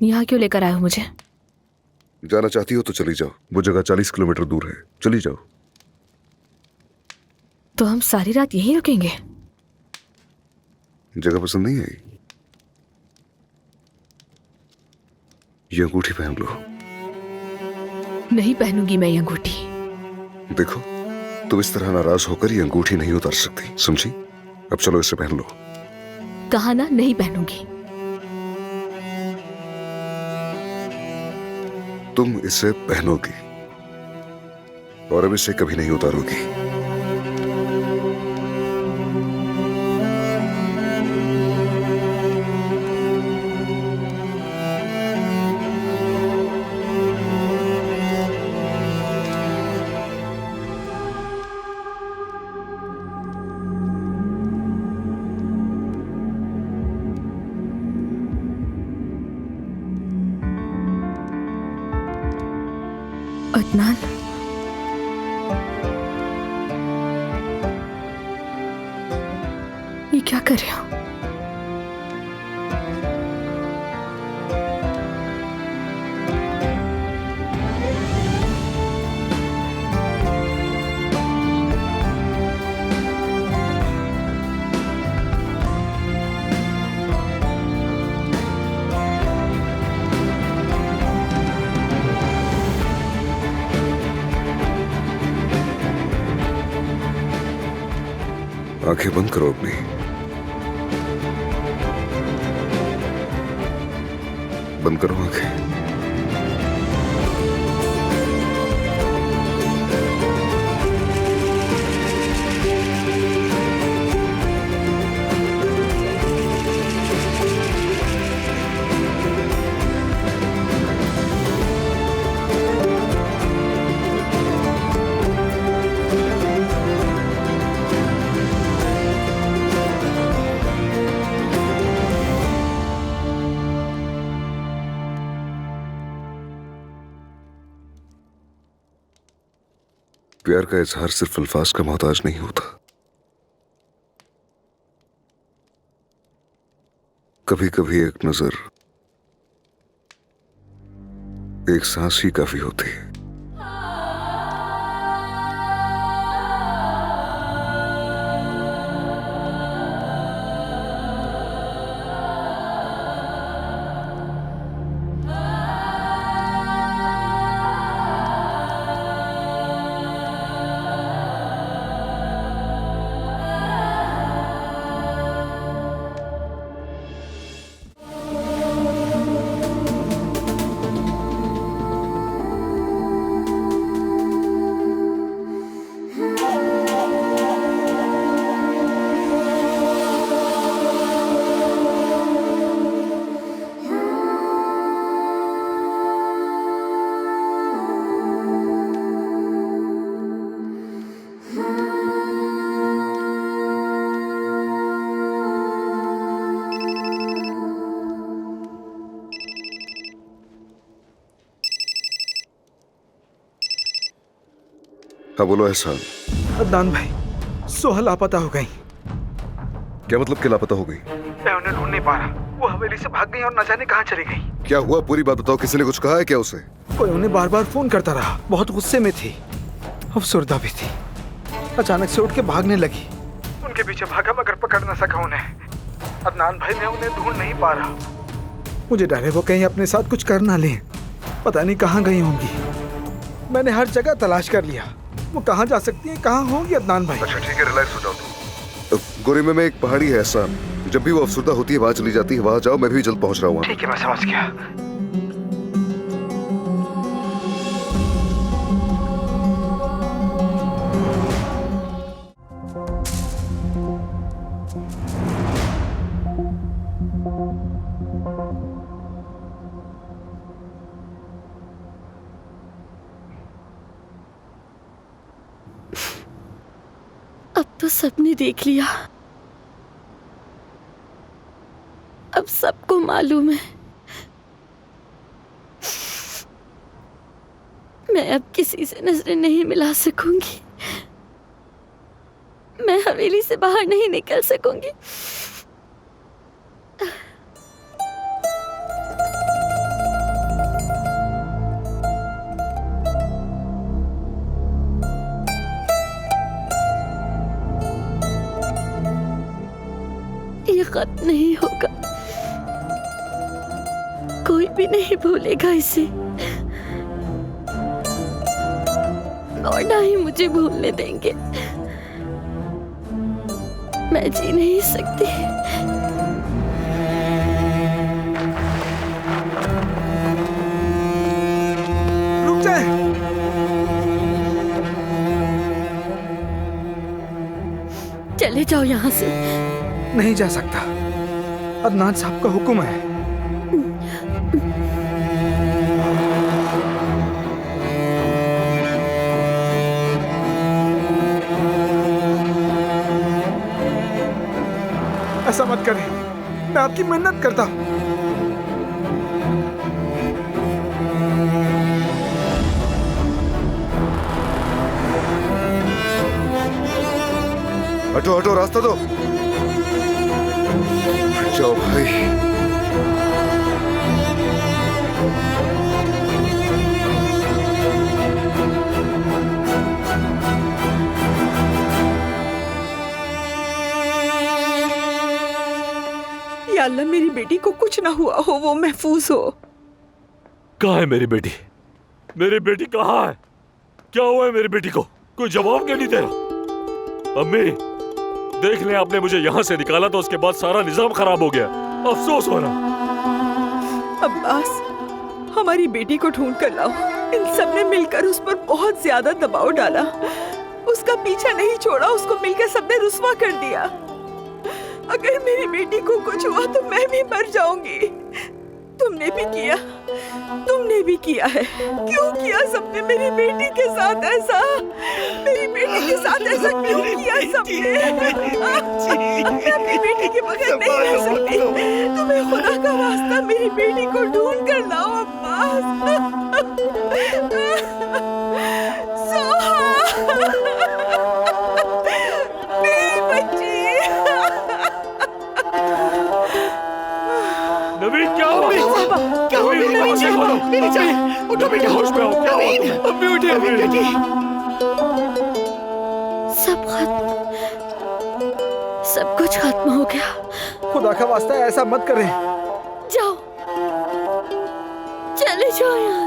यहाँ क्यों लेकर आए हो मुझे? जाना चाहती हो तो चली जाओ, वो जगह 40 किलोमीटर दूर है, चली जाओ। तो हम सारी रात यहीं रुकेंगे? जगह पसंद नहीं आई? ये अंगूठी पहन लो। नहीं पहनूंगी मैं ये अंगूठी। देखो, तुम इस तरह नाराज होकर ये अंगूठी नहीं उतार सकती, समझी? अब चलो इसे पहन लो। कहा ना नहीं पहनूंगी। तुम इसे पहनोगी और अब इसे कभी नहीं उतारोगी। अदनान, ये क्या कर रहे हो? आंखें बंद करो अपनी। बंद करो आंखें। प्यार का इजहार सिर्फ अल्फाज का मोहताज नहीं होता, कभी कभी एक नजर, एक सांस ही काफी होती है। हाँ बोलो एहसान। अदनान भाई, सोहल लापता हो गई। क्या मतलब कि लापता हो गई? मैं उन्हें ढूंढ नहीं पा रहा। वो हवेली से भाग गई और न जाने कहाँ चली गई। क्या हुआ, पूरी बात बताओ। किसी ने कुछ कहा है क्या उसे? कोई उन्हें बार बार फोन करता रहा। बहुत गुस्से में थी, अफसुर्दा भी थी। अचानक से उठ के भागने लगी। उनके पीछे भागा मगर पकड़ न सका उन्हें। अदनान भाई, मैं उन्हें ढूंढ नहीं पा रहा। मुझे डर है वो कहीं अपने साथ कुछ कर ना लें। पता नहीं कहाँ गई होंगी। मैंने हर जगह तलाश कर लिया। वो कहाँ जा सकती है, कहाँ होंगी अदनान भाई? अच्छा ठीक है, रिलैक्स हो जाओ तुम। गोरेमे में एक पहाड़ी है एहसान, जब भी वो अफसुर्दा होती है वहां चली जाती है। वहां जाओ, मैं भी जल्द पहुंच रहा हूँ। ठीक है, मैं समझ गया। अब तो सबने देख लिया। अब सबको मालूम है। मैं अब किसी से नजरें नहीं मिला सकूंगी। मैं हवेली से बाहर नहीं निकल सकूंगी। खत्म नहीं होगा। कोई भी नहीं भूलेगा इसे, और ना ही मुझे भूलने देंगे। मैं जी नहीं सकती। रुक जाए। चले जाओ यहाँ से। नहीं जा सकता, अदनान साहब का हुक्म है। ऐसा मत करें, मैं आपकी मेहनत करता हूं। हटो हटो, रास्ता दो। हट जाओ भाई। या अल्लाह, मेरी बेटी को कुछ ना हुआ हो, वो महफूज हो। कहाँ है मेरी बेटी? मेरी बेटी कहाँ है? क्या हुआ है मेरी बेटी को? कोई जवाब क्यों नहीं दे रहा? अम्मी, देख लें, आपने मुझे यहाँ से निकाला तो उसके बाद सारा निजाम खराब हो गया। अफसोस हो रहा। अब्बास, हमारी बेटी को ढूंढ कर लाओ। इन सब ने मिलकर उस पर बहुत ज्यादा दबाव डाला, उसका पीछा नहीं छोड़ा, उसको मिलकर सबने रुस्वा कर दिया। अगर मेरी बेटी को कुछ हुआ तो मैं भी मर जाऊंगी। तुमने भी किया है। क्यों किया सबने मेरी बेटी के साथ ऐसा? मेरी बेटी के साथ ऐसा क्यों किया सबने? मैं अपनी बेटी के बगैर नहीं रह सकती। तुम्हें खुदा का वास्ता मेरी बेटी को ढूंढ कर लाओ अब्बास। सोहा, मेरी बच्ची। नवीन, क्या हुआ? क्या हो गया? नवीन, क्या हुआ? मेरी जान, उठो बेटा, होश में आओ। क्या हुआ? अम्मी उठे, अम्मी बेटी। सब कुछ खत्म हो गया। खुदा का वास्ता ऐसा मत करें। जाओ, चले जाओ यहाँ